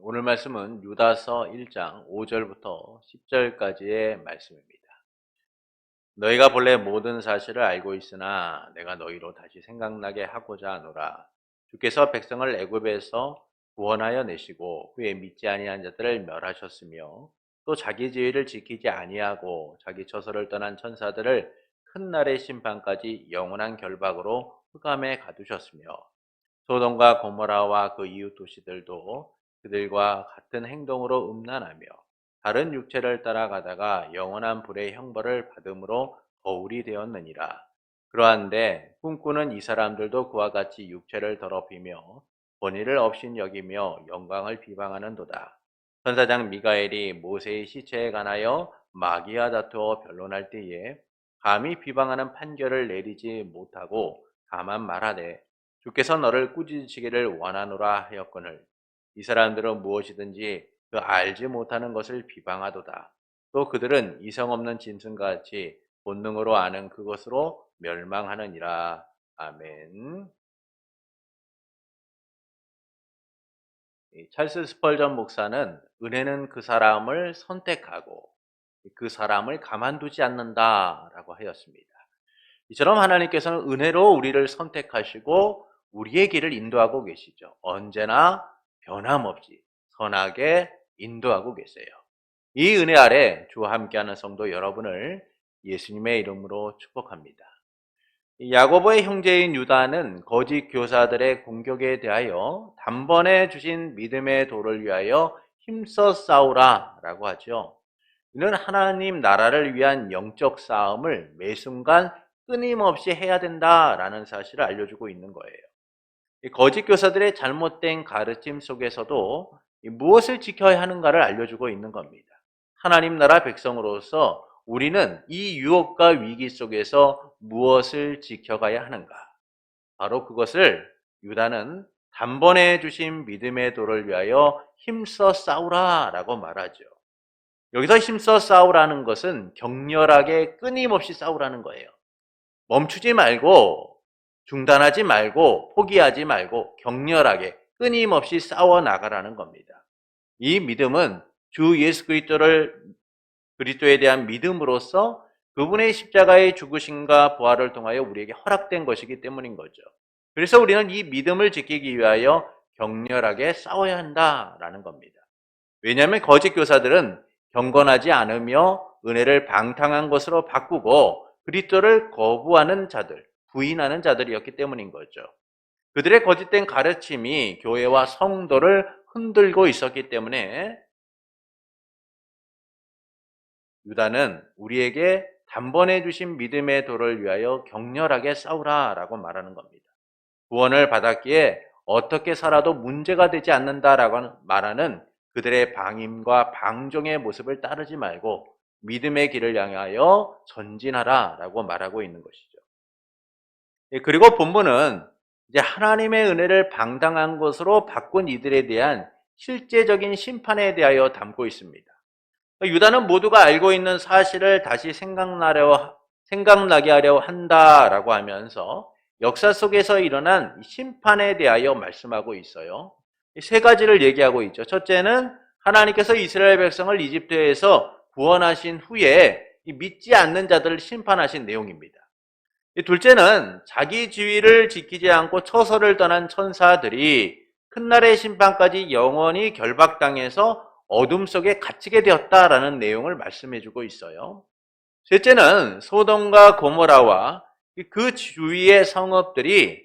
오늘 말씀은 유다서 1장 5절부터 10절까지의 말씀입니다. 너희가 본래 모든 사실을 알고 있으나 내가 너희로 다시 생각나게 하고자 하노라. 주께서 백성을 애굽에서 구원하여 내시고 후에 믿지 아니한 자들을 멸하셨으며 또 자기 지위를 지키지 아니하고 자기 처소를 떠난 천사들을 큰 날의 심판까지 영원한 결박으로 흑암에 가두셨으며 소돔과 고모라와 그 이웃 도시들도 그들과 같은 행동으로 음란하며 다른 육체를 따라가다가 영원한 불의 형벌을 받음으로 거울이 되었느니라. 그러한데 꿈꾸는 이 사람들도 그와 같이 육체를 더럽히며 본의를 없인 여기며 영광을 비방하는도다. 선사장 미가엘이 모세의 시체에 관하여 마귀와 다투어 변론할 때에 감히 비방하는 판결을 내리지 못하고 다만 말하되 주께서 너를 꾸짖으시기를 원하노라 하였거늘 이 사람들은 무엇이든지 그 알지 못하는 것을 비방하도다. 또 그들은 이성 없는 짐승같이 본능으로 아는 그것으로 멸망하느니라. 아멘. 찰스 스펄전 목사는 은혜는 그 사람을 선택하고 그 사람을 가만두지 않는다라고 하였습니다. 이처럼 하나님께서는 은혜로 우리를 선택하시고 우리의 길을 인도하고 계시죠. 언제나 변함없이 선하게 인도하고 계세요. 이 은혜 아래 주와 함께하는 성도 여러분을 예수님의 이름으로 축복합니다. 야고보의 형제인 유다는 거짓 교사들의 공격에 대하여 단번에 주신 믿음의 도를 위하여 힘써 싸우라 라고 하죠. 이는 하나님 나라를 위한 영적 싸움을 매 순간 끊임없이 해야 된다라는 사실을 알려주고 있는 거예요. 거짓 교사들의 잘못된 가르침 속에서도 무엇을 지켜야 하는가를 알려주고 있는 겁니다. 하나님 나라 백성으로서 우리는 이 유혹과 위기 속에서 무엇을 지켜가야 하는가? 바로 그것을 유다는 단번에 주신 믿음의 도를 위하여 힘써 싸우라라고 말하죠. 여기서 힘써 싸우라는 것은 격렬하게 끊임없이 싸우라는 거예요. 멈추지 말고 중단하지 말고 포기하지 말고 격렬하게 끊임없이 싸워 나가라는 겁니다. 이 믿음은 주 예수 그리스도에 대한 믿음으로써 그분의 십자가의 죽으심과 부활을 통하여 우리에게 허락된 것이기 때문인 거죠. 그래서 우리는 이 믿음을 지키기 위하여 격렬하게 싸워야 한다라는 겁니다. 왜냐하면 거짓 교사들은 경건하지 않으며 은혜를 방탕한 것으로 바꾸고 그리스도를 거부하는 자들, 부인하는 자들이었기 때문인 거죠. 그들의 거짓된 가르침이 교회와 성도를 흔들고 있었기 때문에 유다는 우리에게 단번에 주신 믿음의 도를 위하여 격렬하게 싸우라라고 말하는 겁니다. 구원을 받았기에 어떻게 살아도 문제가 되지 않는다라고 말하는 그들의 방임과 방종의 모습을 따르지 말고 믿음의 길을 향하여 전진하라라고 말하고 있는 것이죠. 그리고 본문은 이제 하나님의 은혜를 방탕한 것으로 바꾼 이들에 대한 실제적인 심판에 대하여 담고 있습니다. 유다는 모두가 알고 있는 사실을 다시 생각나게 하려 한다라고 하면서 역사 속에서 일어난 심판에 대하여 말씀하고 있어요. 세 가지를 얘기하고 있죠. 첫째는 하나님께서 이스라엘 백성을 이집트에서 구원하신 후에 믿지 않는 자들을 심판하신 내용입니다. 둘째는 자기 지위를 지키지 않고 처소를 떠난 천사들이 큰 날의 심판까지 영원히 결박당해서 어둠 속에 갇히게 되었다라는 내용을 말씀해주고 있어요. 셋째는 소돔과 고모라와 그 주위의 성읍들이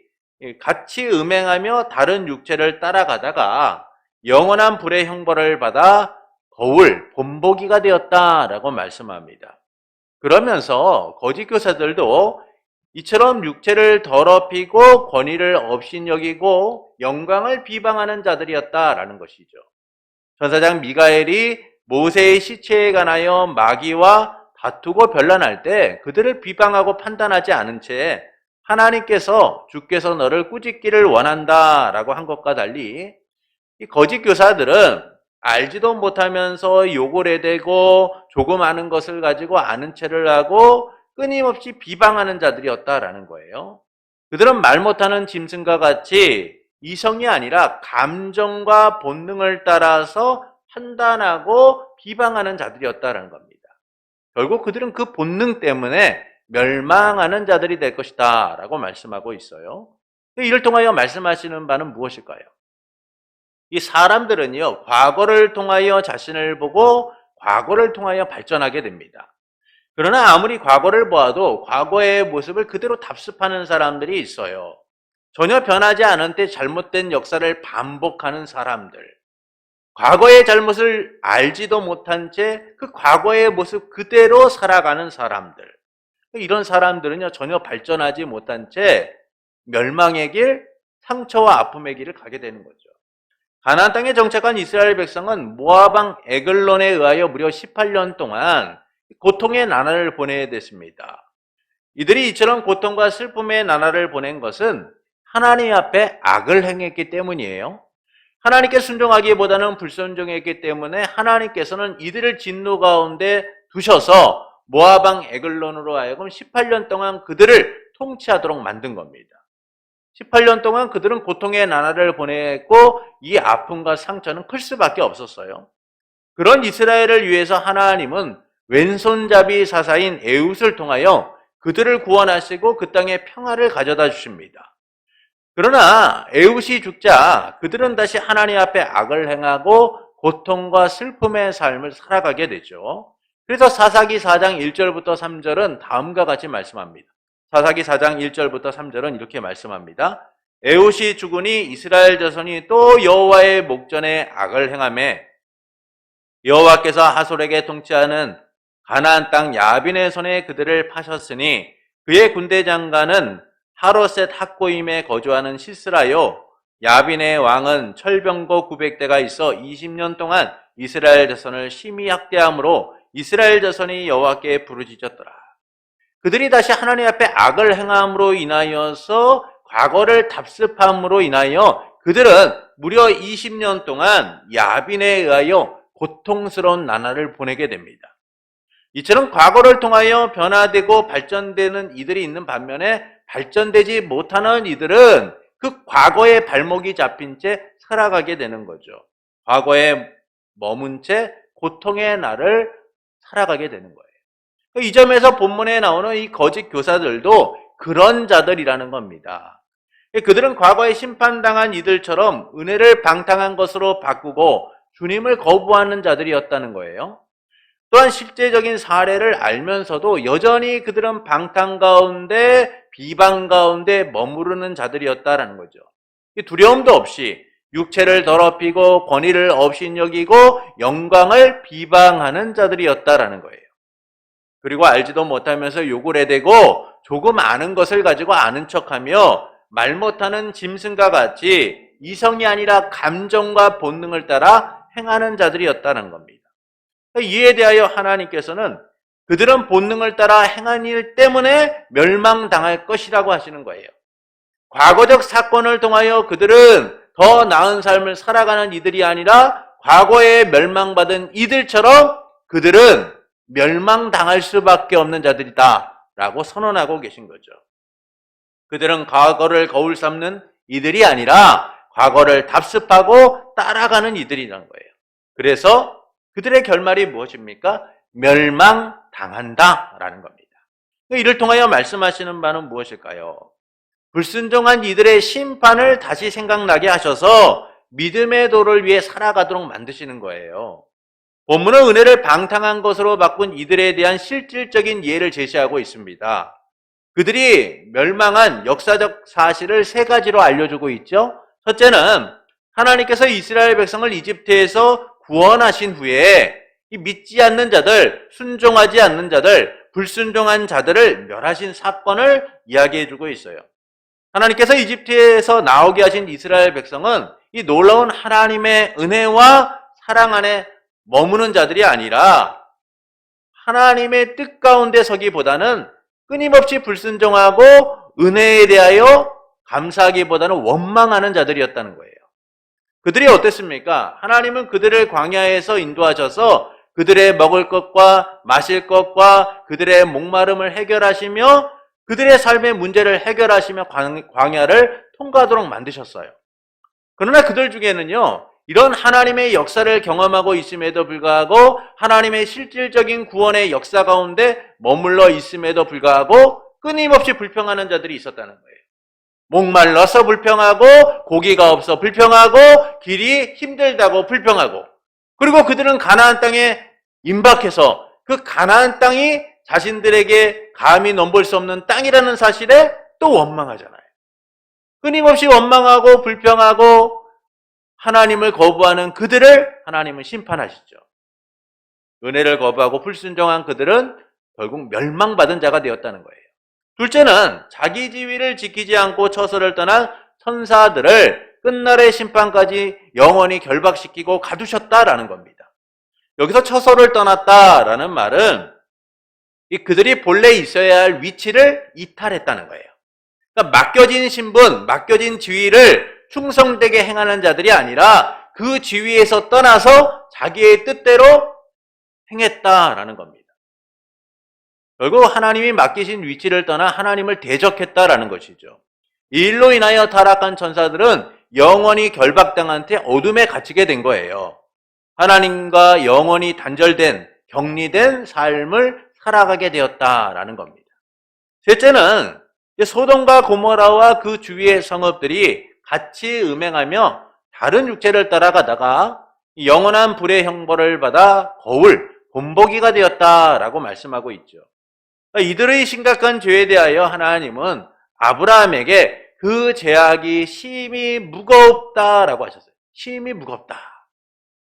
같이 음행하며 다른 육체를 따라가다가 영원한 불의 형벌을 받아 거울, 본보기가 되었다라고 말씀합니다. 그러면서 거짓 교사들도 이처럼 육체를 더럽히고 권위를 업신여기고 영광을 비방하는 자들이었다라는 것이죠. 천사장 미가엘이 모세의 시체에 관하여 마귀와 다투고 변론할 때 그들을 비방하고 판단하지 않은 채 하나님께서 주께서 너를 꾸짖기를 원한다라고 한 것과 달리 이 거짓 교사들은 알지도 못하면서 욕을 해대고 조금 아는 것을 가지고 아는 체를 하고 끊임없이 비방하는 자들이었다라는 거예요. 그들은 말 못하는 짐승과 같이 이성이 아니라 감정과 본능을 따라서 판단하고 비방하는 자들이었다는 겁니다. 결국 그들은 그 본능 때문에 멸망하는 자들이 될 것이다 라고 말씀하고 있어요. 이를 통하여 말씀하시는 바는 무엇일까요? 이 사람들은요, 과거를 통하여 자신을 보고 과거를 통하여 발전하게 됩니다. 그러나 아무리 과거를 보아도 과거의 모습을 그대로 답습하는 사람들이 있어요. 전혀 변하지 않은 때 잘못된 역사를 반복하는 사람들. 과거의 잘못을 알지도 못한 채 그 과거의 모습 그대로 살아가는 사람들. 이런 사람들은요, 전혀 발전하지 못한 채 멸망의 길, 상처와 아픔의 길을 가게 되는 거죠. 가나안 땅에 정착한 이스라엘 백성은 모압 왕 에글론에 의하여 무려 18년 동안 고통의 나날을 보내야 됐습니다. 이들이 이처럼 고통과 슬픔의 나날을 보낸 것은 하나님 앞에 악을 행했기 때문이에요. 하나님께 순종하기보다는 불순종했기 때문에 하나님께서는 이들을 진노 가운데 두셔서 모압 왕 에글론으로 하여금 18년 동안 그들을 통치하도록 만든 겁니다. 18년 동안 그들은 고통의 나날을 보냈고 이 아픔과 상처는 클 수밖에 없었어요. 그런 이스라엘을 위해서 하나님은 왼손잡이 사사인 에훗을 통하여 그들을 구원하시고 그 땅에 평화를 가져다 주십니다. 그러나 에훗이 죽자 그들은 다시 하나님 앞에 악을 행하고 고통과 슬픔의 삶을 살아가게 되죠. 그래서 사사기 4장 1절부터 3절은 다음과 같이 말씀합니다. 사사기 4장 1절부터 3절은 이렇게 말씀합니다. 에훗이 죽으니 이스라엘 자손이 또 여호와의 목전에 악을 행하매 여호와께서 하솔에게 통치하는 가나안 땅 야빈의 손에 그들을 파셨으니 그의 군대 장관은 하로셋 학고임에 거주하는 시스라요. 야빈의 왕은 철병거 900대가 있어 20년 동안 이스라엘 자손을 심히 학대함으로 이스라엘 자손이 여호와께 부르짖었더라. 그들이 다시 하나님 앞에 악을 행함으로 인하여서 과거를 답습함으로 인하여 그들은 무려 20년 동안 야빈에 의하여 고통스러운 나날을 보내게 됩니다. 이처럼 과거를 통하여 변화되고 발전되는 이들이 있는 반면에 발전되지 못하는 이들은 그 과거의 발목이 잡힌 채 살아가게 되는 거죠. 과거에 머문 채 고통의 날을 살아가게 되는 거예요. 이 점에서 본문에 나오는 이 거짓 교사들도 그런 자들이라는 겁니다. 그들은 과거에 심판당한 이들처럼 은혜를 방탕한 것으로 바꾸고 주님을 거부하는 자들이었다는 거예요. 또한 실제적인 사례를 알면서도 여전히 그들은 방탕 가운데 비방 가운데 머무르는 자들이었다라는 거죠. 두려움도 없이 육체를 더럽히고 권위를 업신여기고 영광을 비방하는 자들이었다라는 거예요. 그리고 알지도 못하면서 욕을 해대고 조금 아는 것을 가지고 아는 척하며 말 못하는 짐승과 같이 이성이 아니라 감정과 본능을 따라 행하는 자들이었다는 겁니다. 이에 대하여 하나님께서는 그들은 본능을 따라 행한 일 때문에 멸망당할 것이라고 하시는 거예요. 과거적 사건을 통하여 그들은 더 나은 삶을 살아가는 이들이 아니라 과거에 멸망받은 이들처럼 그들은 멸망당할 수밖에 없는 자들이다 라고 선언하고 계신 거죠. 그들은 과거를 거울 삼는 이들이 아니라 과거를 답습하고 따라가는 이들이라는 거예요. 그래서 그들의 결말이 무엇입니까? 멸망당한다 라는 겁니다. 이를 통하여 말씀하시는 바는 무엇일까요? 불순종한 이들의 심판을 다시 생각나게 하셔서 믿음의 도를 위해 살아가도록 만드시는 거예요. 본문은 은혜를 방탕한 것으로 바꾼 이들에 대한 실질적인 예를 제시하고 있습니다. 그들이 멸망한 역사적 사실을 세 가지로 알려주고 있죠. 첫째는 하나님께서 이스라엘 백성을 이집트에서 구원하신 후에 이 믿지 않는 자들, 순종하지 않는 자들, 불순종한 자들을 멸하신 사건을 이야기해주고 있어요. 하나님께서 이집트에서 나오게 하신 이스라엘 백성은 이 놀라운 하나님의 은혜와 사랑 안에 머무는 자들이 아니라 하나님의 뜻 가운데 서기보다는 끊임없이 불순종하고 은혜에 대하여 감사하기보다는 원망하는 자들이었다는 거예요. 그들이 어땠습니까? 하나님은 그들을 광야에서 인도하셔서 그들의 먹을 것과 마실 것과 그들의 목마름을 해결하시며 그들의 삶의 문제를 해결하시며 광야를 통과하도록 만드셨어요. 그러나 그들 중에는요, 이런 하나님의 역사를 경험하고 있음에도 불구하고 하나님의 실질적인 구원의 역사 가운데 머물러 있음에도 불구하고 끊임없이 불평하는 자들이 있었다는 거예요. 목말라서 불평하고, 고기가 없어 불평하고, 길이 힘들다고 불평하고, 그리고 그들은 가나안 땅에 임박해서 그 가나안 땅이 자신들에게 감히 넘볼 수 없는 땅이라는 사실에 또 원망하잖아요. 끊임없이 원망하고 불평하고 하나님을 거부하는 그들을 하나님은 심판하시죠. 은혜를 거부하고 불순종한 그들은 결국 멸망받은 자가 되었다는 거예요. 둘째는 자기 지위를 지키지 않고 처소를 떠난 천사들을 끝날의 심판까지 영원히 결박시키고 가두셨다라는 겁니다. 여기서 처소를 떠났다라는 말은 그들이 본래 있어야 할 위치를 이탈했다는 거예요. 그러니까 맡겨진 신분, 맡겨진 지위를 충성되게 행하는 자들이 아니라 그 지위에서 떠나서 자기의 뜻대로 행했다라는 겁니다. 결국 하나님이 맡기신 위치를 떠나 하나님을 대적했다라는 것이죠. 이 일로 인하여 타락한 천사들은 영원히 결박당한 채 어둠에 갇히게 된 거예요. 하나님과 영원히 단절된, 격리된 삶을 살아가게 되었다라는 겁니다. 셋째는 소돔과 고모라와 그 주위의 성읍들이 같이 음행하며 다른 육체를 따라가다가 영원한 불의 형벌을 받아 거울, 본보기가 되었다라고 말씀하고 있죠. 이들의 심각한 죄에 대하여 하나님은 아브라함에게 그 죄악이 심히 무겁다라고 하셨어요. 심히 무겁다.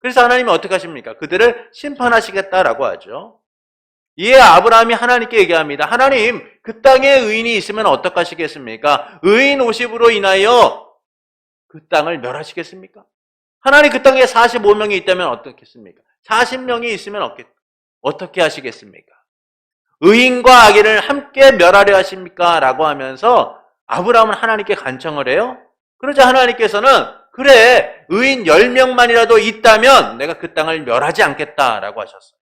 그래서 하나님이 어떻게 하십니까? 그들을 심판하시겠다라고 하죠. 이에 아브라함이 하나님께 얘기합니다. 하나님, 그 땅에 의인이 있으면 어떡하시겠습니까? 의인 50으로 인하여 그 땅을 멸하시겠습니까? 하나님, 그 땅에 45명이 있다면 어떻겠습니까? 40명이 있으면 어떻게 하시겠습니까? 의인과 악인을 함께 멸하려 하십니까? 라고 하면서 아브라함은 하나님께 간청을 해요. 그러자 하나님께서는 그래, 의인 10명만이라도 있다면 내가 그 땅을 멸하지 않겠다라고 하셨어요.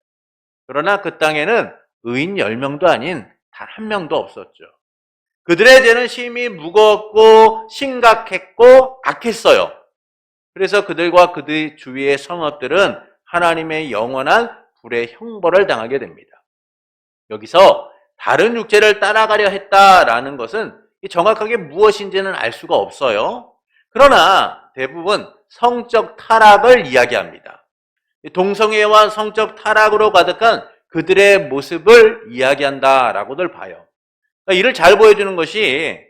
그러나 그 땅에는 의인 10명도 아닌 단 한 명도 없었죠. 그들의 죄는 심히 무겁고 심각했고 악했어요. 그래서 그들과 그들 주위의 성읍들은 하나님의 영원한 불의 형벌을 당하게 됩니다. 여기서 다른 육체를 따라가려 했다라는 것은 정확하게 무엇인지는 알 수가 없어요. 그러나 대부분 성적 타락을 이야기합니다. 동성애와 성적 타락으로 가득한 그들의 모습을 이야기한다라고들 봐요. 이를 잘 보여주는 것이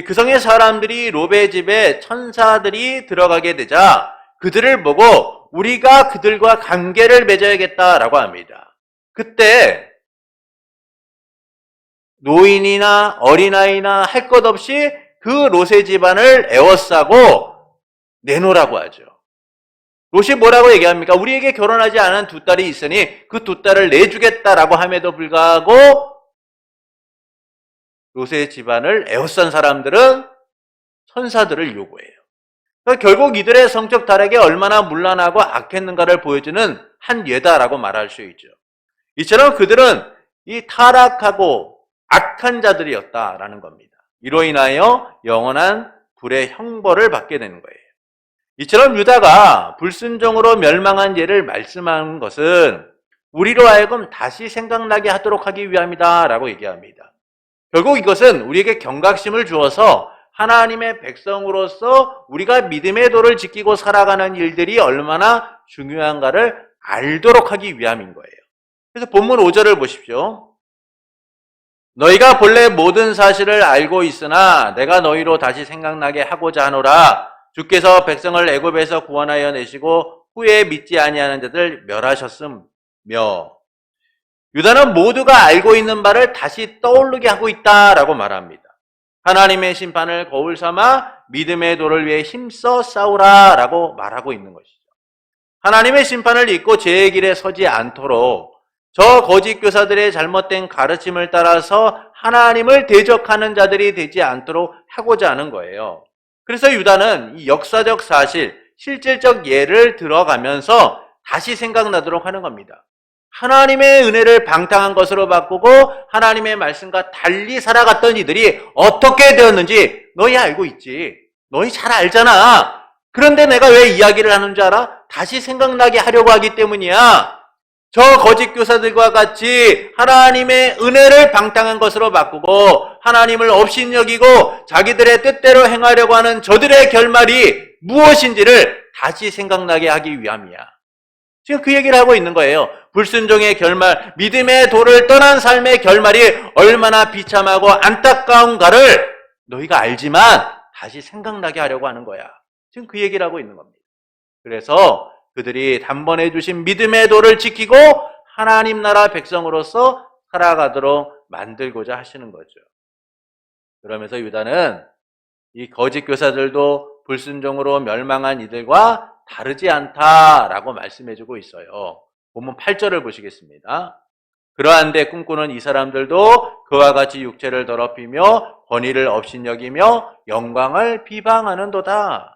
그 성의 사람들이 롯의 집에 천사들이 들어가게 되자 그들을 보고 우리가 그들과 관계를 맺어야겠다라고 합니다. 그때 노인이나 어린아이나 할 것 없이 그 롯의 집안을 에워싸고 내놓으라고 하죠. 롯이 뭐라고 얘기합니까? 우리에게 결혼하지 않은 두 딸이 있으니 그 두 딸을 내주겠다라고 함에도 불구하고 롯의 집안을 에워싼 사람들은 천사들을 요구해요. 그러니까 결국 이들의 성적 타락이 얼마나 문란하고 악했는가를 보여주는 한 예다라고 말할 수 있죠. 이처럼 그들은 이 타락하고 악한 자들이었다라는 겁니다. 이로 인하여 영원한 불의 형벌을 받게 되는 거예요. 이처럼 유다가 불순종으로 멸망한 예를 말씀한 것은 우리로 하여금 다시 생각나게 하도록 하기 위함이다라고 얘기합니다. 결국 이것은 우리에게 경각심을 주어서 하나님의 백성으로서 우리가 믿음의 도를 지키고 살아가는 일들이 얼마나 중요한가를 알도록 하기 위함인 거예요. 그래서 본문 5절을 보십시오. 너희가 본래 모든 사실을 알고 있으나 내가 너희로 다시 생각나게 하고자 하노라. 주께서 백성을 애굽에서 구원하여 내시고 후에 믿지 아니하는 자들 멸하셨으며. 유다는 모두가 알고 있는 바를 다시 떠오르게 하고 있다라고 말합니다. 하나님의 심판을 거울 삼아 믿음의 도를 위해 힘써 싸우라라고 말하고 있는 것이죠. 하나님의 심판을 잊고 죄의 길에 서지 않도록 저 거짓 교사들의 잘못된 가르침을 따라서 하나님을 대적하는 자들이 되지 않도록 하고자 하는 거예요. 그래서 유다는 이 역사적 사실, 실질적 예를 들어가면서 다시 생각나도록 하는 겁니다. 하나님의 은혜를 방탕한 것으로 바꾸고 하나님의 말씀과 달리 살아갔던 이들이 어떻게 되었는지 너희 알고 있지. 너희 잘 알잖아. 그런데 내가 왜 이야기를 하는 줄 알아? 다시 생각나게 하려고 하기 때문이야. 저 거짓 교사들과 같이 하나님의 은혜를 방탕한 것으로 바꾸고 하나님을 업신여기고 자기들의 뜻대로 행하려고 하는 저들의 결말이 무엇인지를 다시 생각나게 하기 위함이야. 지금 그 얘기를 하고 있는 거예요. 불순종의 결말, 믿음의 도를 떠난 삶의 결말이 얼마나 비참하고 안타까운가를 너희가 알지만 다시 생각나게 하려고 하는 거야. 지금 그 얘기를 하고 있는 겁니다. 그래서 그들이 단번에 주신 믿음의 도를 지키고 하나님 나라 백성으로서 살아가도록 만들고자 하시는 거죠. 그러면서 유다는 이 거짓 교사들도 불순종으로 멸망한 이들과 다르지 않다라고 말씀해주고 있어요. 본문 8절을 보시겠습니다. 그러한데 꿈꾸는 이 사람들도 그와 같이 육체를 더럽히며 권위를 업신여기며 영광을 비방하는도다.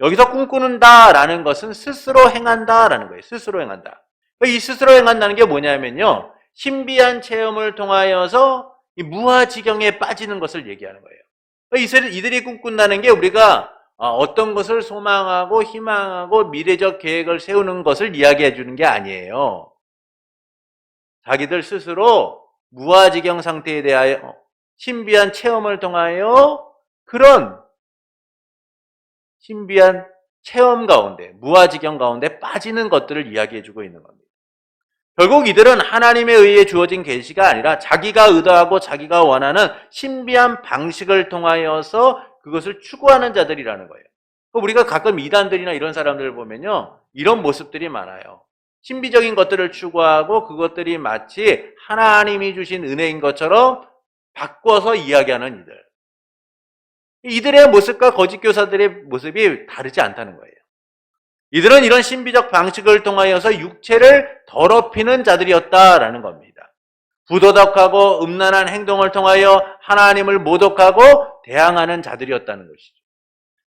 여기서 꿈꾸는다라는 것은 스스로 행한다라는 거예요. 스스로 행한다. 이 스스로 행한다는 게 뭐냐면요, 신비한 체험을 통하여서 이 무아지경에 빠지는 것을 얘기하는 거예요. 이들이 꿈꾼다는 게 우리가 어떤 것을 소망하고 희망하고 미래적 계획을 세우는 것을 이야기해 주는 게 아니에요. 자기들 스스로 무아지경 상태에 대하여 신비한 체험을 통하여 그런 신비한 체험 가운데, 무아지경 가운데 빠지는 것들을 이야기해 주고 있는 겁니다. 결국 이들은 하나님에 의해 주어진 계시가 아니라 자기가 의도하고 자기가 원하는 신비한 방식을 통하여서 그것을 추구하는 자들이라는 거예요. 우리가 가끔 이단들이나 이런 사람들을 보면요, 이런 모습들이 많아요. 신비적인 것들을 추구하고 그것들이 마치 하나님이 주신 은혜인 것처럼 바꿔서 이야기하는 이들. 이들의 모습과 거짓 교사들의 모습이 다르지 않다는 거예요. 이들은 이런 신비적 방식을 통하여서 육체를 더럽히는 자들이었다라는 겁니다. 부도덕하고 음란한 행동을 통하여 하나님을 모독하고 대항하는 자들이었다는 것이죠.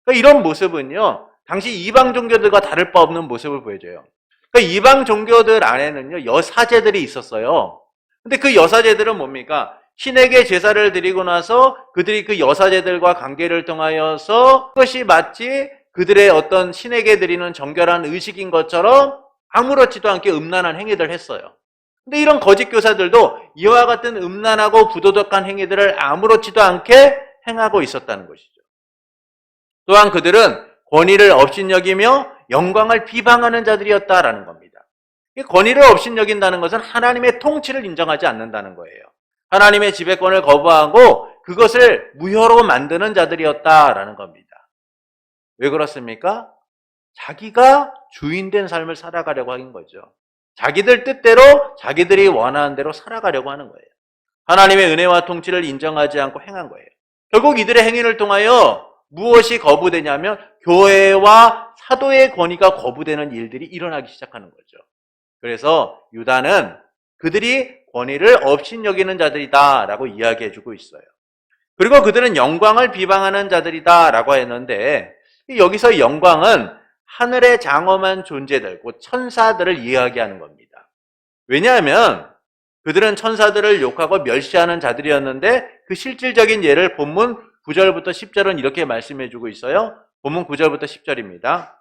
그러니까 이런 모습은요, 당시 이방 종교들과 다를 바 없는 모습을 보여줘요. 그러니까 이방 종교들 안에는요, 여사제들이 있었어요. 근데 그 여사제들은 뭡니까? 신에게 제사를 드리고 나서 그들이 그 여사제들과 관계를 통하여서 그것이 마치 그들의 어떤 신에게 드리는 정결한 의식인 것처럼 아무렇지도 않게 음란한 행위들을 했어요. 근데 이런 거짓 교사들도 이와 같은 음란하고 부도덕한 행위들을 아무렇지도 않게 행하고 있었다는 것이죠. 또한 그들은 권위를 업신여기며 영광을 비방하는 자들이었다라는 겁니다. 이 권위를 업신여긴다는 것은 하나님의 통치를 인정하지 않는다는 거예요. 하나님의 지배권을 거부하고 그것을 무효로 만드는 자들이었다라는 겁니다. 왜 그렇습니까? 자기가 주인된 삶을 살아가려고 하는 거죠. 자기들 뜻대로 자기들이 원하는 대로 살아가려고 하는 거예요. 하나님의 은혜와 통치를 인정하지 않고 행한 거예요. 결국 이들의 행위를 통하여 무엇이 거부되냐면 교회와 사도의 권위가 거부되는 일들이 일어나기 시작하는 거죠. 그래서 유다는 그들이 권위를 업신여기는 자들이다라고 이야기해주고 있어요. 그리고 그들은 영광을 비방하는 자들이다라고 했는데 여기서 영광은 하늘의 장엄한 존재들, 곧 천사들을 이야기하는 겁니다. 왜냐하면 그들은 천사들을 욕하고 멸시하는 자들이었는데 그 실질적인 예를 본문 9절부터 10절은 이렇게 말씀해주고 있어요. 본문 9절부터 10절입니다.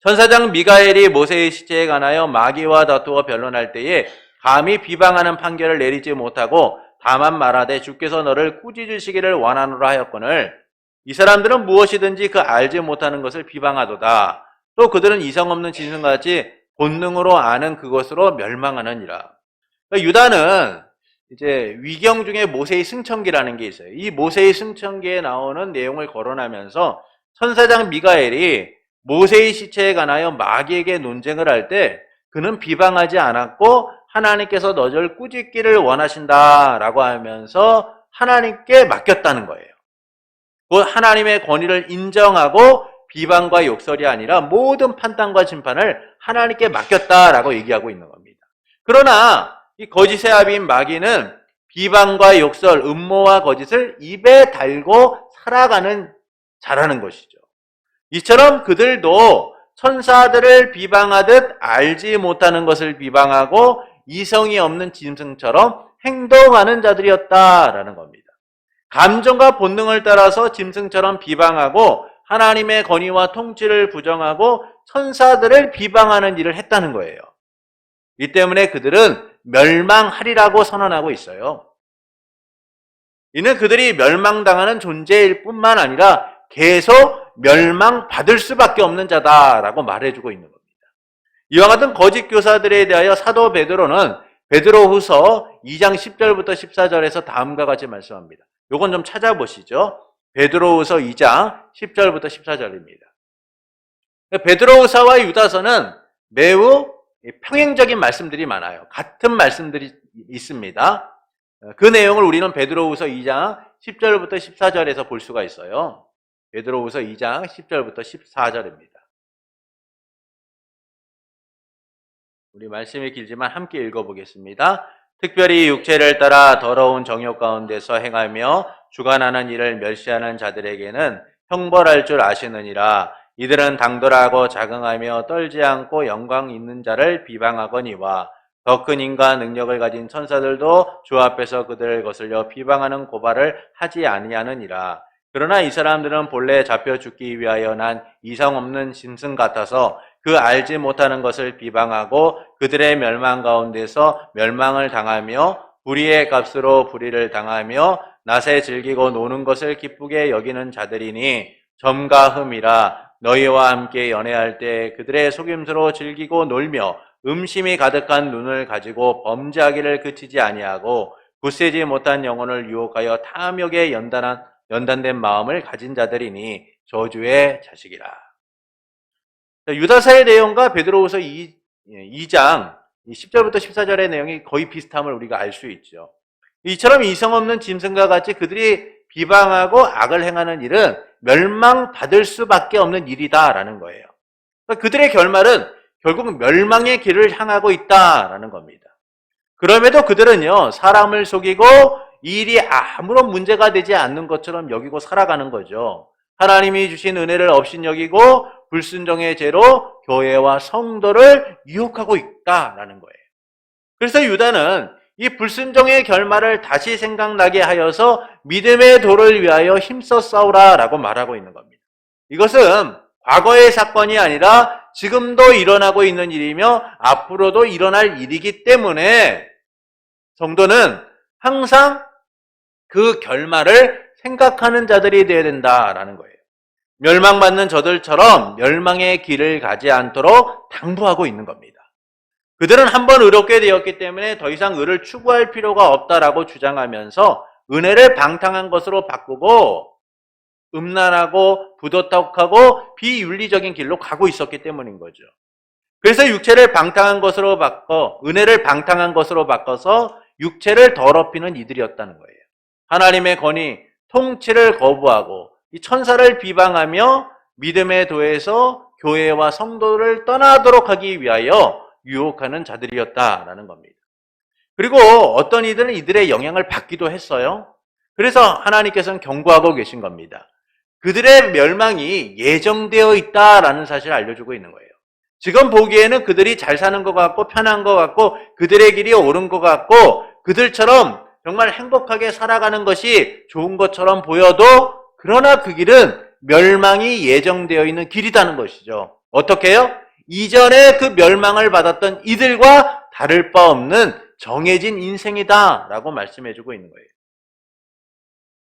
천사장 미가엘이 모세의 시체에 관하여 마귀와 다투어 변론할 때에 감히 비방하는 판결을 내리지 못하고 다만 말하되 주께서 너를 꾸짖으시기를 원하노라 하였거늘 이 사람들은 무엇이든지 그 알지 못하는 것을 비방하도다. 또 그들은 이성 없는 짐승같이 본능으로 아는 그것으로 멸망하느니라. 그러니까 유다는 이제 위경 중에 모세의 승천기라는 게 있어요. 이 모세의 승천기에 나오는 내용을 거론하면서 천사장 미가엘이 모세의 시체에 관하여 마귀에게 논쟁을 할 때 그는 비방하지 않았고 하나님께서 너를 꾸짖기를 원하신다라고 하면서 하나님께 맡겼다는 거예요. 곧 하나님의 권위를 인정하고 비방과 욕설이 아니라 모든 판단과 심판을 하나님께 맡겼다라고 얘기하고 있는 겁니다. 그러나 이 거짓의 아비인 마귀는 비방과 욕설, 음모와 거짓을 입에 달고 살아가는 자라는 것이죠. 이처럼 그들도 천사들을 비방하듯 알지 못하는 것을 비방하고 이성이 없는 짐승처럼 행동하는 자들이었다라는 겁니다. 감정과 본능을 따라서 짐승처럼 비방하고 하나님의 권위와 통치를 부정하고 천사들을 비방하는 일을 했다는 거예요. 이 때문에 그들은 멸망하리라고 선언하고 있어요. 이는 그들이 멸망당하는 존재일 뿐만 아니라 계속 멸망받을 수밖에 없는 자다라고 말해주고 있는 겁니다. 이와 같은 거짓 교사들에 대하여 사도 베드로는 베드로후서 2장 10절부터 14절에서 다음과 같이 말씀합니다. 요건 좀 찾아보시죠. 베드로후서 2장 10절부터 14절입니다. 베드로후서와 유다서는 매우 평행적인 말씀들이 많아요. 같은 말씀들이 있습니다. 그 내용을 우리는 베드로후서 2장 10절부터 14절에서 볼 수가 있어요. 베드로후서 2장 10절부터 14절입니다. 우리 말씀이 길지만 함께 읽어보겠습니다. 특별히 육체를 따라 더러운 정욕 가운데서 행하며 주관하는 일을 멸시하는 자들에게는 형벌할 줄 아시느니라. 이들은 당돌하고 자긍하며 떨지 않고 영광 있는 자를 비방하거니와 더 큰 힘과 능력을 가진 천사들도 주 앞에서 그들을 거슬려 비방하는 고발을 하지 아니하느니라. 그러나 이 사람들은 본래 잡혀 죽기 위하여 난 이상 없는 짐승 같아서 그 알지 못하는 것을 비방하고 그들의 멸망 가운데서 멸망을 당하며 불의의 값으로 불의를 당하며 낮에 즐기고 노는 것을 기쁘게 여기는 자들이니 점과 흠이라. 너희와 함께 연애할 때 그들의 속임수로 즐기고 놀며 음심이 가득한 눈을 가지고 범죄하기를 그치지 아니하고 굳세지 못한 영혼을 유혹하여 탐욕에 연단된 마음을 가진 자들이니 저주의 자식이라. 유다서의 내용과 베드로후서 2장 10절부터 14절의 내용이 거의 비슷함을 우리가 알 수 있죠. 이처럼 이성 없는 짐승과 같이 그들이 비방하고 악을 행하는 일은 멸망받을 수밖에 없는 일이다라는 거예요. 그러니까 그들의 결말은 결국 멸망의 길을 향하고 있다라는 겁니다. 그럼에도 그들은요, 사람을 속이고 이 일이 아무런 문제가 되지 않는 것처럼 여기고 살아가는 거죠. 하나님이 주신 은혜를 업신여기고 불순종의 죄로 교회와 성도를 유혹하고 있다라는 거예요. 그래서 유다는 이 불순종의 결말을 다시 생각나게 하여서 믿음의 도를 위하여 힘써 싸우라라고 말하고 있는 겁니다. 이것은 과거의 사건이 아니라 지금도 일어나고 있는 일이며 앞으로도 일어날 일이기 때문에 성도는 항상 그 결말을 생각하는 자들이 되어야 된다라는 거예요. 멸망받는 저들처럼 멸망의 길을 가지 않도록 당부하고 있는 겁니다. 그들은 한번 의롭게 되었기 때문에 더 이상 의를 추구할 필요가 없다라고 주장하면서 은혜를 방탕한 것으로 바꾸고 음란하고 부도덕하고 비윤리적인 길로 가고 있었기 때문인 거죠. 그래서 육체를 방탕한 것으로 바꿔 은혜를 방탕한 것으로 바꿔서 육체를 더럽히는 이들이었다는 거예요. 하나님의 권위, 통치를 거부하고 이 천사를 비방하며 믿음의 도에서 교회와 성도를 떠나도록 하기 위하여 유혹하는 자들이었다라는 겁니다. 그리고 어떤 이들은 이들의 영향을 받기도 했어요. 그래서 하나님께서는 경고하고 계신 겁니다. 그들의 멸망이 예정되어 있다라는 사실을 알려주고 있는 거예요. 지금 보기에는 그들이 잘 사는 것 같고 편한 것 같고 그들의 길이 옳은 것 같고 그들처럼 정말 행복하게 살아가는 것이 좋은 것처럼 보여도 그러나 그 길은 멸망이 예정되어 있는 길이라는 것이죠. 어떻게 해요? 이전에 그 멸망을 받았던 이들과 다를 바 없는 정해진 인생이다라고 말씀해주고 있는 거예요.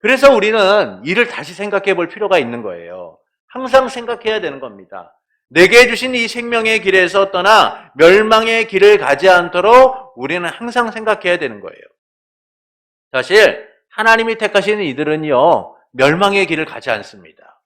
그래서 우리는 이를 다시 생각해 볼 필요가 있는 거예요. 항상 생각해야 되는 겁니다. 내게 주신 이 생명의 길에서 떠나 멸망의 길을 가지 않도록 우리는 항상 생각해야 되는 거예요. 사실 하나님이 택하시는 이들은요, 멸망의 길을 가지 않습니다.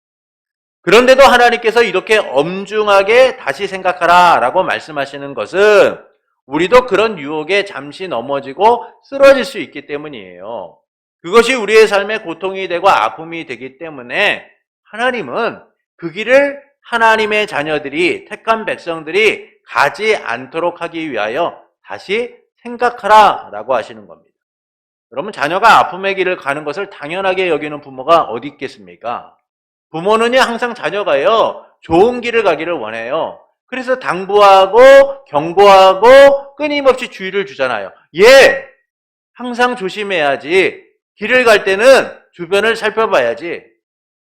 그런데도 하나님께서 이렇게 엄중하게 다시 생각하라 라고 말씀하시는 것은 우리도 그런 유혹에 잠시 넘어지고 쓰러질 수 있기 때문이에요. 그것이 우리의 삶의 고통이 되고 아픔이 되기 때문에 하나님은 그 길을 하나님의 자녀들이, 택한 백성들이 가지 않도록 하기 위하여 다시 생각하라 라고 하시는 겁니다. 여러분, 자녀가 아픔의 길을 가는 것을 당연하게 여기는 부모가 어디 있겠습니까? 부모는요, 항상 자녀가요, 좋은 길을 가기를 원해요. 그래서 당부하고 경고하고 끊임없이 주의를 주잖아요. 항상 조심해야지. 길을 갈 때는 주변을 살펴봐야지.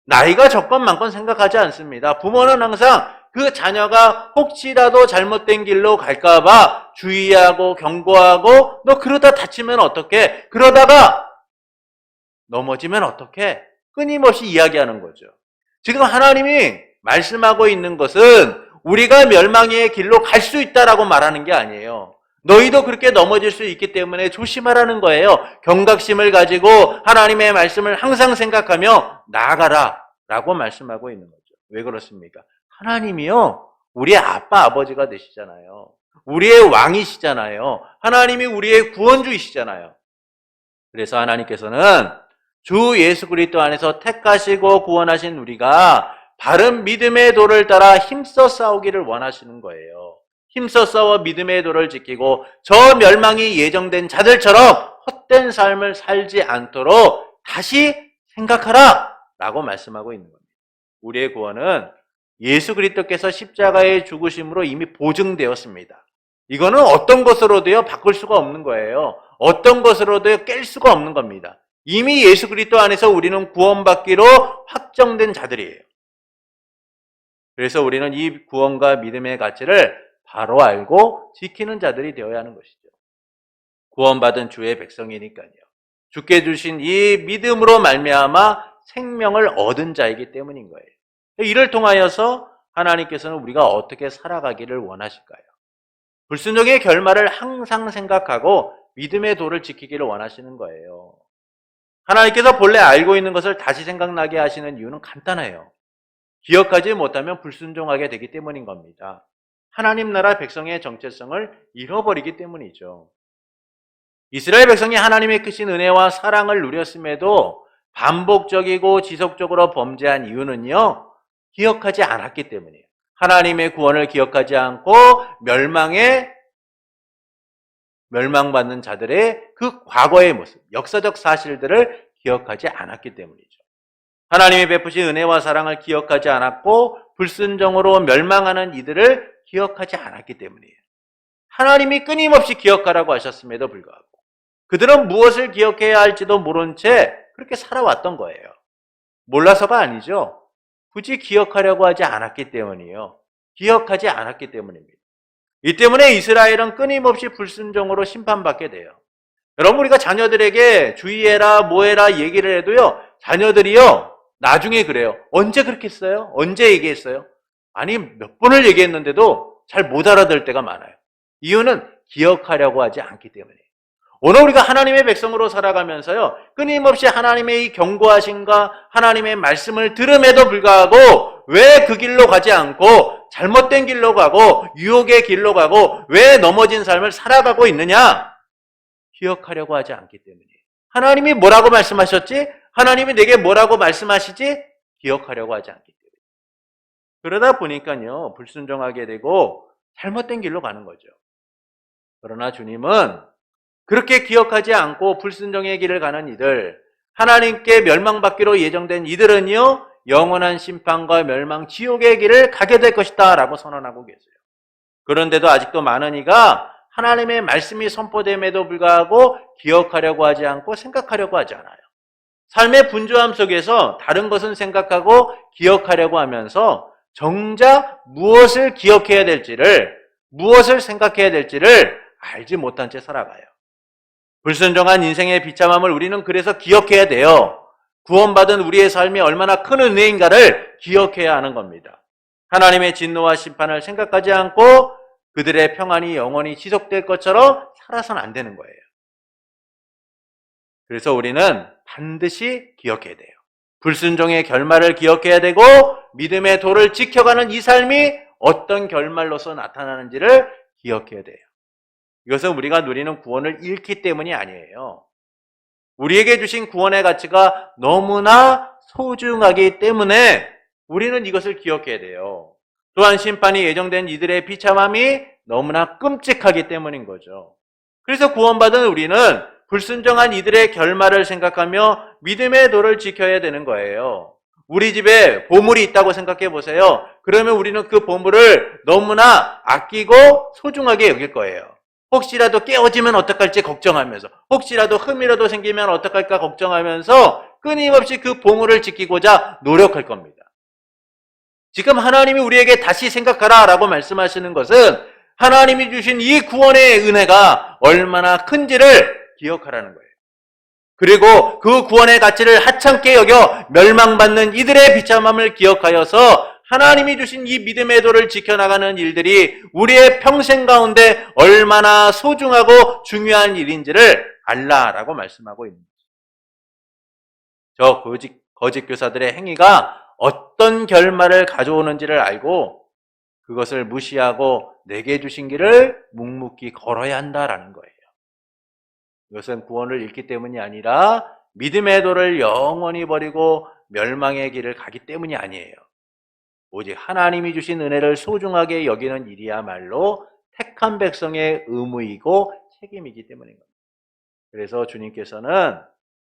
나이가 적건 많건 생각하지 않습니다. 부모는 항상 그 자녀가 혹시라도 잘못된 길로 갈까봐 주의하고 경고하고 너 그러다 다치면 어떡해? 그러다가 넘어지면 어떡해? 끊임없이 이야기하는 거죠. 지금 하나님이 말씀하고 있는 것은 우리가 멸망의 길로 갈 수 있다라고 말하는 게 아니에요. 너희도 그렇게 넘어질 수 있기 때문에 조심하라는 거예요. 경각심을 가지고 하나님의 말씀을 항상 생각하며 나아가라 라고 말씀하고 있는 거죠. 왜 그렇습니까? 하나님이요, 우리의 아빠 아버지가 되시잖아요. 우리의 왕이시잖아요. 하나님이 우리의 구원주이시잖아요. 그래서 하나님께서는 주 예수 그리스도 안에서 택하시고 구원하신 우리가 바른 믿음의 도를 따라 힘써 싸우기를 원하시는 거예요. 힘써 싸워 믿음의 도를 지키고 저 멸망이 예정된 자들처럼 헛된 삶을 살지 않도록 다시 생각하라 라고 말씀하고 있는 겁니다. 우리의 구원은 예수 그리스도께서 십자가의 죽으심으로 이미 보증되었습니다. 이거는 어떤 것으로도요 바꿀 수가 없는 거예요. 어떤 것으로도요 깰 수가 없는 겁니다. 이미 예수 그리스도 안에서 우리는 구원받기로 확정된 자들이에요. 그래서 우리는 이 구원과 믿음의 가치를 바로 알고 지키는 자들이 되어야 하는 것이죠. 구원받은 주의 백성이니까요. 주께 주신 이 믿음으로 말미암아 생명을 얻은 자이기 때문인 거예요. 이를 통하여서 하나님께서는 우리가 어떻게 살아가기를 원하실까요? 불순종의 결말을 항상 생각하고 믿음의 도를 지키기를 원하시는 거예요. 하나님께서 본래 알고 있는 것을 다시 생각나게 하시는 이유는 간단해요. 기억하지 못하면 불순종하게 되기 때문인 겁니다. 하나님 나라 백성의 정체성을 잃어버리기 때문이죠. 이스라엘 백성이 하나님의 크신 은혜와 사랑을 누렸음에도 반복적이고 지속적으로 범죄한 이유는요, 기억하지 않았기 때문이에요. 하나님의 구원을 기억하지 않고 멸망받는 자들의 그 과거의 모습, 역사적 사실들을 기억하지 않았기 때문이죠. 하나님이 베푸신 은혜와 사랑을 기억하지 않았고 불순종으로 멸망하는 이들을 기억하지 않았기 때문이에요. 하나님이 끊임없이 기억하라고 하셨음에도 불구하고 그들은 무엇을 기억해야 할지도 모른 채 그렇게 살아왔던 거예요. 몰라서가 아니죠. 굳이 기억하려고 하지 않았기 때문이에요. 기억하지 않았기 때문입니다. 이 때문에 이스라엘은 끊임없이 불순종으로 심판받게 돼요. 여러분, 우리가 자녀들에게 주의해라 뭐해라 얘기를 해도요, 자녀들이요 나중에 그래요. 언제 그렇게 했어요? 언제 얘기했어요? 아니, 몇 번을 얘기했는데도 잘 못 알아들 때가 많아요. 이유는 기억하려고 하지 않기 때문이에요. 오늘 우리가 하나님의 백성으로 살아가면서요, 끊임없이 하나님의 이 경고하심과 하나님의 말씀을 들음에도 불구하고 왜 그 길로 가지 않고 잘못된 길로 가고 유혹의 길로 가고 왜 넘어진 삶을 살아가고 있느냐? 기억하려고 하지 않기 때문이에요. 하나님이 뭐라고 말씀하셨지? 하나님이 내게 뭐라고 말씀하시지? 기억하려고 하지 않기 때문이에요. 그러다 보니까요, 불순종하게 되고 잘못된 길로 가는 거죠. 그러나 주님은 그렇게 기억하지 않고 불순종의 길을 가는 이들, 하나님께 멸망받기로 예정된 이들은요, 영원한 심판과 멸망, 지옥의 길을 가게 될 것이다 라고 선언하고 계세요. 그런데도 아직도 많은 이가 하나님의 말씀이 선포됨에도 불구하고 기억하려고 하지 않고 생각하려고 하지 않아요. 삶의 분주함 속에서 다른 것은 생각하고 기억하려고 하면서 정작 무엇을 기억해야 될지를, 무엇을 생각해야 될지를 알지 못한 채 살아가요. 불순종한 인생의 비참함을 우리는 그래서 기억해야 돼요. 구원받은 우리의 삶이 얼마나 큰 은혜인가를 기억해야 하는 겁니다. 하나님의 진노와 심판을 생각하지 않고 그들의 평안이 영원히 지속될 것처럼 살아서는 안 되는 거예요. 그래서 우리는 반드시 기억해야 돼요. 불순종의 결말을 기억해야 되고 믿음의 도를 지켜가는 이 삶이 어떤 결말로서 나타나는지를 기억해야 돼요. 이것은 우리가 누리는 구원을 잃기 때문이 아니에요. 우리에게 주신 구원의 가치가 너무나 소중하기 때문에 우리는 이것을 기억해야 돼요. 또한 심판이 예정된 이들의 비참함이 너무나 끔찍하기 때문인 거죠. 그래서 구원받은 우리는 불순종한 이들의 결말을 생각하며 믿음의 도를 지켜야 되는 거예요. 우리 집에 보물이 있다고 생각해 보세요. 그러면 우리는 그 보물을 너무나 아끼고 소중하게 여길 거예요. 혹시라도 깨어지면 어떡할지 걱정하면서, 혹시라도 흠이라도 생기면 어떡할까 걱정하면서 끊임없이 그 보물을 지키고자 노력할 겁니다. 지금 하나님이 우리에게 다시 생각하라 라고 말씀하시는 것은 하나님이 주신 이 구원의 은혜가 얼마나 큰지를 기억하라는 거예요. 그리고 그 구원의 가치를 하찮게 여겨 멸망받는 이들의 비참함을 기억하여서 하나님이 주신 이 믿음의 도를 지켜나가는 일들이 우리의 평생 가운데 얼마나 소중하고 중요한 일인지를 알라라고 말씀하고 있는 거죠. 저 거짓 교사들의 행위가 어떤 결말을 가져오는지를 알고 그것을 무시하고 내게 주신 길을 묵묵히 걸어야 한다라는 거예요. 이것은 구원을 잃기 때문이 아니라 믿음의 도를 영원히 버리고 멸망의 길을 가기 때문이 아니에요. 오직 하나님이 주신 은혜를 소중하게 여기는 일이야말로 택한 백성의 의무이고 책임이기 때문인 겁니다. 그래서 주님께서는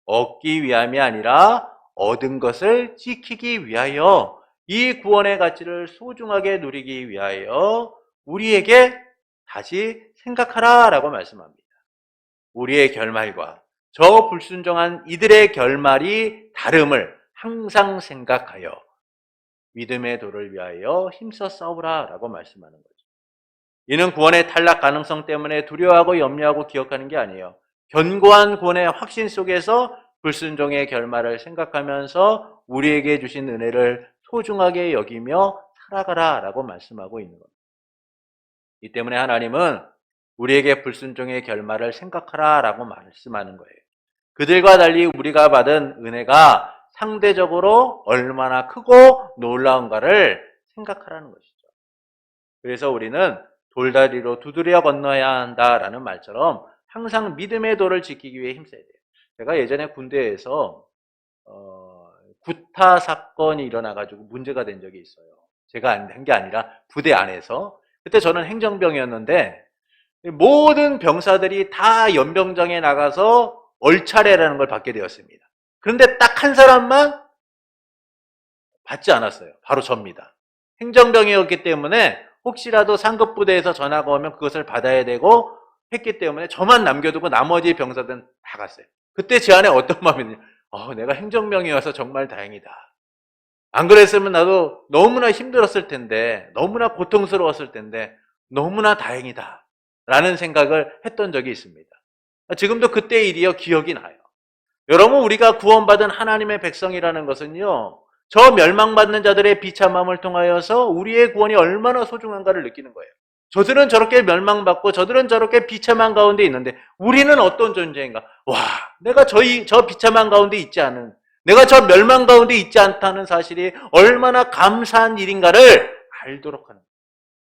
얻기 위함이 아니라 얻은 것을 지키기 위하여 이 구원의 가치를 소중하게 누리기 위하여 우리에게 다시 생각하라 라고 말씀합니다. 우리의 결말과 저 불순종한 이들의 결말이 다름을 항상 생각하여 믿음의 도를 위하여 힘써 싸우라 라고 말씀하는 거죠. 이는 구원의 탈락 가능성 때문에 두려워하고 염려하고 기억하는 게 아니에요. 견고한 구원의 확신 속에서 불순종의 결말을 생각하면서 우리에게 주신 은혜를 소중하게 여기며 살아가라 라고 말씀하고 있는 겁니다. 이 때문에 하나님은 우리에게 불순종의 결말을 생각하라 라고 말씀하는 거예요. 그들과 달리 우리가 받은 은혜가 상대적으로 얼마나 크고 놀라운가를 생각하라는 것이죠. 그래서 우리는 돌다리로 두드려 건너야 한다라는 말처럼 항상 믿음의 도를 지키기 위해 힘써야 돼요. 제가 예전에 군대에서 구타 사건이 일어나가지고 문제가 된 적이 있어요. 제가 한 게 아니라 부대 안에서. 그때 저는 행정병이었는데 모든 병사들이 다 연병장에 나가서 얼차례라는 걸 받게 되었습니다. 그런데 딱 한 사람만 받지 않았어요. 바로 접니다. 행정병이었기 때문에 혹시라도 상급부대에서 전화가 오면 그것을 받아야 되고 했기 때문에 저만 남겨두고 나머지 병사들은 다 갔어요. 그때 제 안에 어떤 마음이냐, 내가 행정병이어서 정말 다행이다. 안 그랬으면 나도 너무나 힘들었을 텐데, 너무나 고통스러웠을 텐데 너무나 다행이다 라는 생각을 했던 적이 있습니다. 지금도 그때의 일이요 기억이 나요. 여러분, 우리가 구원받은 하나님의 백성이라는 것은요, 저 멸망받는 자들의 비참함을 통하여서 우리의 구원이 얼마나 소중한가를 느끼는 거예요. 저들은 저렇게 멸망받고 저들은 저렇게 비참한 가운데 있는데 우리는 어떤 존재인가? 와, 내가 저 비참한 가운데 있지 않은, 내가 저 멸망 가운데 있지 않다는 사실이 얼마나 감사한 일인가를 알도록 하는 거예요.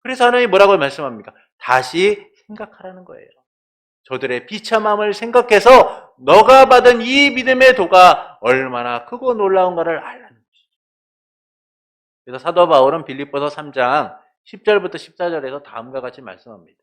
그래서 하나님이 뭐라고 말씀합니까? 다시 생각하라는 거예요. 저들의 비참함을 생각해서 너가 받은 이 믿음의 도가 얼마나 크고 놀라운가를 알라는 것이죠. 그래서 사도 바울은 빌립보서 3장 10절부터 14절에서 다음과 같이 말씀합니다.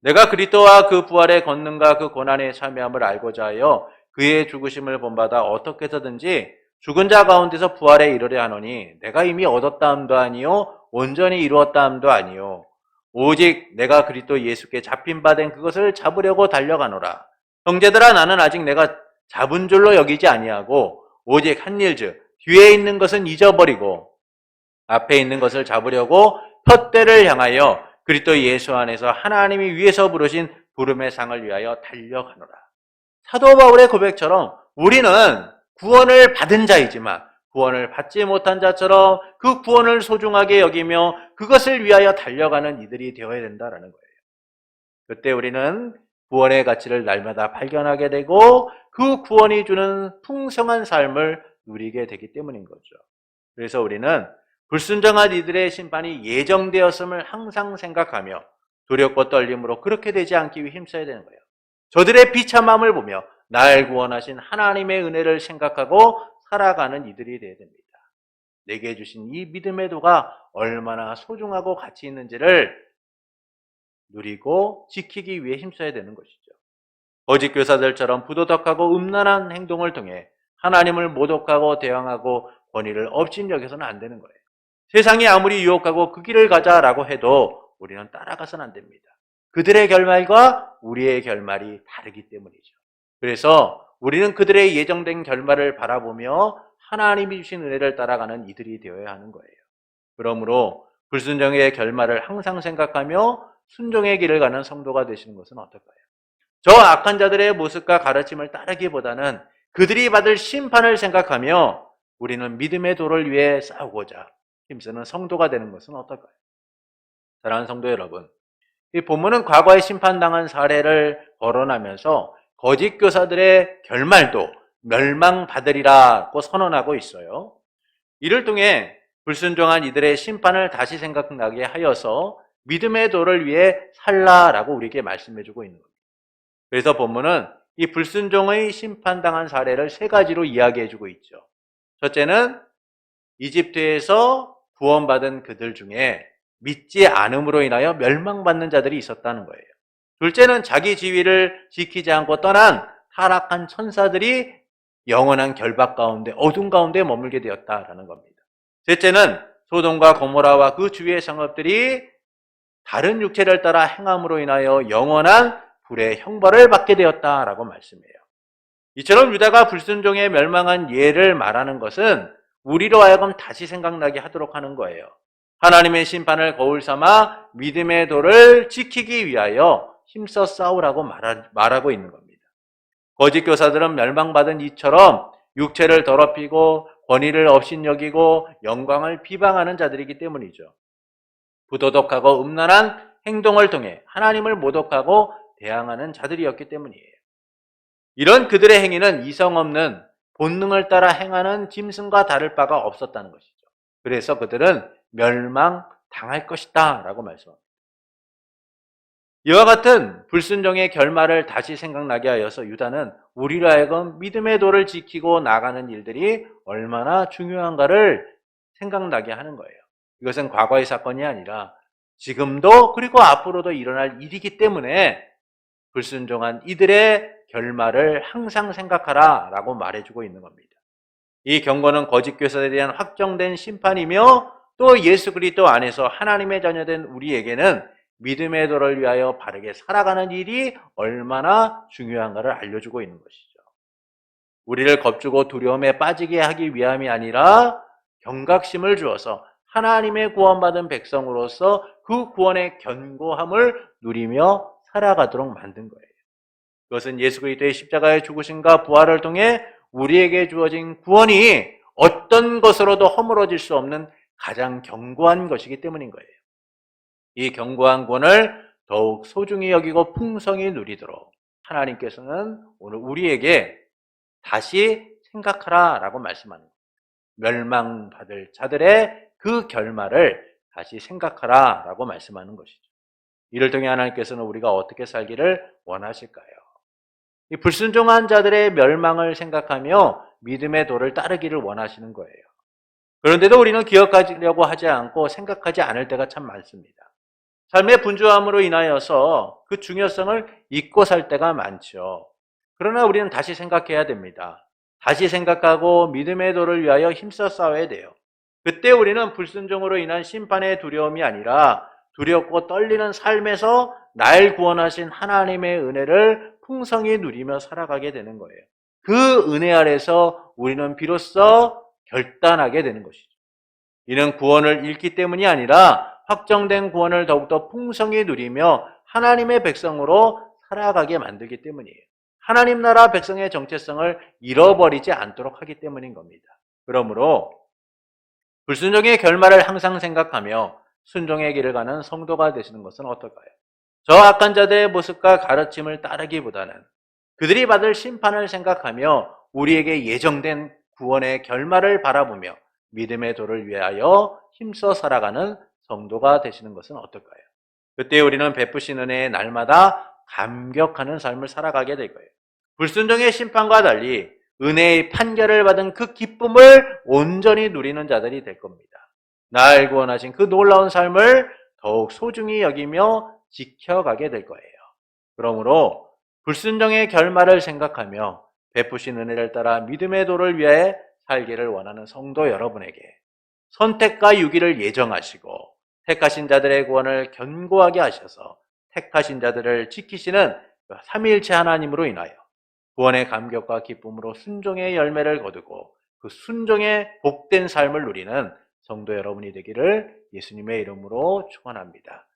내가 그리스도와 그 부활의 권능과 그 고난의 참여함을 알고자 하여 그의 죽으심을 본받아 어떻게 해서든지 죽은 자 가운데서 부활에 이르려 하노니 내가 이미 얻었다 함도 아니요 온전히 이루었다 함도 아니요 오직 내가 그리스도 예수께 잡힌 바 된 그것을 잡으려고 달려가노라. 형제들아, 나는 아직 내가 잡은 줄로 여기지 아니하고 오직 한 일즉 뒤에 있는 것은 잊어버리고 앞에 있는 것을 잡으려고 푯대를 향하여 그리스도 예수 안에서 하나님이 위에서 부르신 부름의 상을 위하여 달려가노라. 사도 바울의 고백처럼 우리는 구원을 받은 자이지만 구원을 받지 못한 자처럼 그 구원을 소중하게 여기며 그것을 위하여 달려가는 이들이 되어야 된다라는 거예요. 그때 우리는 구원의 가치를 날마다 발견하게 되고 그 구원이 주는 풍성한 삶을 누리게 되기 때문인 거죠. 그래서 우리는 불순종한 이들의 심판이 예정되었음을 항상 생각하며 두렵고 떨림으로 그렇게 되지 않기 위해 힘써야 되는 거예요. 저들의 비참함을 보며 날 구원하신 하나님의 은혜를 생각하고 살아가는 이들이 되어야 됩니다. 내게 주신 이 믿음의 도가 얼마나 소중하고 가치 있는지를 누리고 지키기 위해 힘써야 되는 것이죠. 거짓 교사들처럼 부도덕하고 음란한 행동을 통해 하나님을 모독하고 대항하고 권위를 업신여겨서는 안 되는 거예요. 세상이 아무리 유혹하고 그 길을 가자라고 해도 우리는 따라가서는 안 됩니다. 그들의 결말과 우리의 결말이 다르기 때문이죠. 그래서 우리는 그들의 예정된 결말을 바라보며 하나님이 주신 은혜를 따라가는 이들이 되어야 하는 거예요. 그러므로 불순종의 결말을 항상 생각하며 순종의 길을 가는 성도가 되시는 것은 어떨까요? 저 악한 자들의 모습과 가르침을 따르기보다는 그들이 받을 심판을 생각하며 우리는 믿음의 도를 위해 싸우고자 힘쓰는 성도가 되는 것은 어떨까요? 사랑하는 성도 여러분, 이 본문은 과거에 심판당한 사례를 거론하면서 거짓 교사들의 결말도 멸망받으리라고 선언하고 있어요. 이를 통해 불순종한 이들의 심판을 다시 생각나게 하여서 믿음의 도를 위해 살라라고 우리에게 말씀해주고 있는 겁니다. 그래서 본문은 이 불순종의 심판당한 사례를 세 가지로 이야기해주고 있죠. 첫째는 이집트에서 구원받은 그들 중에 믿지 않음으로 인하여 멸망받는 자들이 있었다는 거예요. 둘째는 자기 지위를 지키지 않고 떠난 타락한 천사들이 영원한 결박 가운데 어둠 가운데 머물게 되었다라는 겁니다. 셋째는 소돔과 고모라와 그 주위의 성읍들이 다른 육체를 따라 행함으로 인하여 영원한 불의 형벌을 받게 되었다라고 말씀해요. 이처럼 유다가 불순종에 멸망한 예를 말하는 것은 우리로 하여금 다시 생각나게 하도록 하는 거예요. 하나님의 심판을 거울 삼아 믿음의 도를 지키기 위하여 힘써 싸우라고 말하고 있는 겁니다. 거짓 교사들은 멸망받은 이처럼 육체를 더럽히고 권위를 업신여기고 영광을 비방하는 자들이기 때문이죠. 부도덕하고 음란한 행동을 통해 하나님을 모독하고 대항하는 자들이었기 때문이에요. 이런 그들의 행위는 이성 없는 본능을 따라 행하는 짐승과 다를 바가 없었다는 것이죠. 그래서 그들은 멸망당할 것이다 라고 말씀합니다. 이와 같은 불순종의 결말을 다시 생각나게 하여서 유다는 우리로 하여금 믿음의 도를 지키고 나가는 일들이 얼마나 중요한가를 생각나게 하는 거예요. 이것은 과거의 사건이 아니라 지금도 그리고 앞으로도 일어날 일이기 때문에 불순종한 이들의 결말을 항상 생각하라 라고 말해주고 있는 겁니다. 이 경고는 거짓 교사에 대한 확정된 심판이며 또 예수 그리스도 안에서 하나님의 자녀된 우리에게는 믿음의 도를 위하여 바르게 살아가는 일이 얼마나 중요한가를 알려주고 있는 것이죠. 우리를 겁주고 두려움에 빠지게 하기 위함이 아니라 경각심을 주어서 하나님의 구원받은 백성으로서 그 구원의 견고함을 누리며 살아가도록 만든 거예요. 그것은 예수 그리스도의 십자가의 죽으심과 부활을 통해 우리에게 주어진 구원이 어떤 것으로도 허물어질 수 없는 가장 견고한 것이기 때문인 거예요. 이 견고한 구원을 더욱 소중히 여기고 풍성히 누리도록 하나님께서는 오늘 우리에게 다시 생각하라 라고 말씀하는 거예요. 멸망받을 자들의 그 결말을 다시 생각하라 라고 말씀하는 것이죠. 이를 통해 하나님께서는 우리가 어떻게 살기를 원하실까요? 이 불순종한 자들의 멸망을 생각하며 믿음의 도를 따르기를 원하시는 거예요. 그런데도 우리는 기억하려고 하지 않고 생각하지 않을 때가 참 많습니다. 삶의 분주함으로 인하여서 그 중요성을 잊고 살 때가 많죠. 그러나 우리는 다시 생각해야 됩니다. 다시 생각하고 믿음의 도를 위하여 힘써 싸워야 돼요. 그때 우리는 불순종으로 인한 심판의 두려움이 아니라 두렵고 떨리는 삶에서 날 구원하신 하나님의 은혜를 풍성히 누리며 살아가게 되는 거예요. 그 은혜 아래서 우리는 비로소 결단하게 되는 것이죠. 이는 구원을 잃기 때문이 아니라 확정된 구원을 더욱더 풍성히 누리며 하나님의 백성으로 살아가게 만들기 때문이에요. 하나님 나라 백성의 정체성을 잃어버리지 않도록 하기 때문인 겁니다. 그러므로 불순종의 결말을 항상 생각하며 순종의 길을 가는 성도가 되시는 것은 어떨까요? 저 악한 자들의 모습과 가르침을 따르기보다는 그들이 받을 심판을 생각하며 우리에게 예정된 구원의 결말을 바라보며 믿음의 도를 위하여 힘써 살아가는 성도가 되시는 것은 어떨까요? 그때 우리는 베푸신 은혜의 날마다 감격하는 삶을 살아가게 될 거예요. 불순종의 심판과 달리 은혜의 판결을 받은 그 기쁨을 온전히 누리는 자들이 될 겁니다. 날 구원하신 그 놀라운 삶을 더욱 소중히 여기며 지켜가게 될 거예요. 그러므로 불순종의 결말을 생각하며 베푸신 은혜를 따라 믿음의 도를 위해 살기를 원하는 성도 여러분에게 선택과 유기를 예정하시고 택하신 자들의 구원을 견고하게 하셔서 택하신 자들을 지키시는 삼위일체 하나님으로 인하여 구원의 감격과 기쁨으로 순종의 열매를 거두고 그 순종의 복된 삶을 누리는 성도 여러분이 되기를 예수님의 이름으로 축원합니다.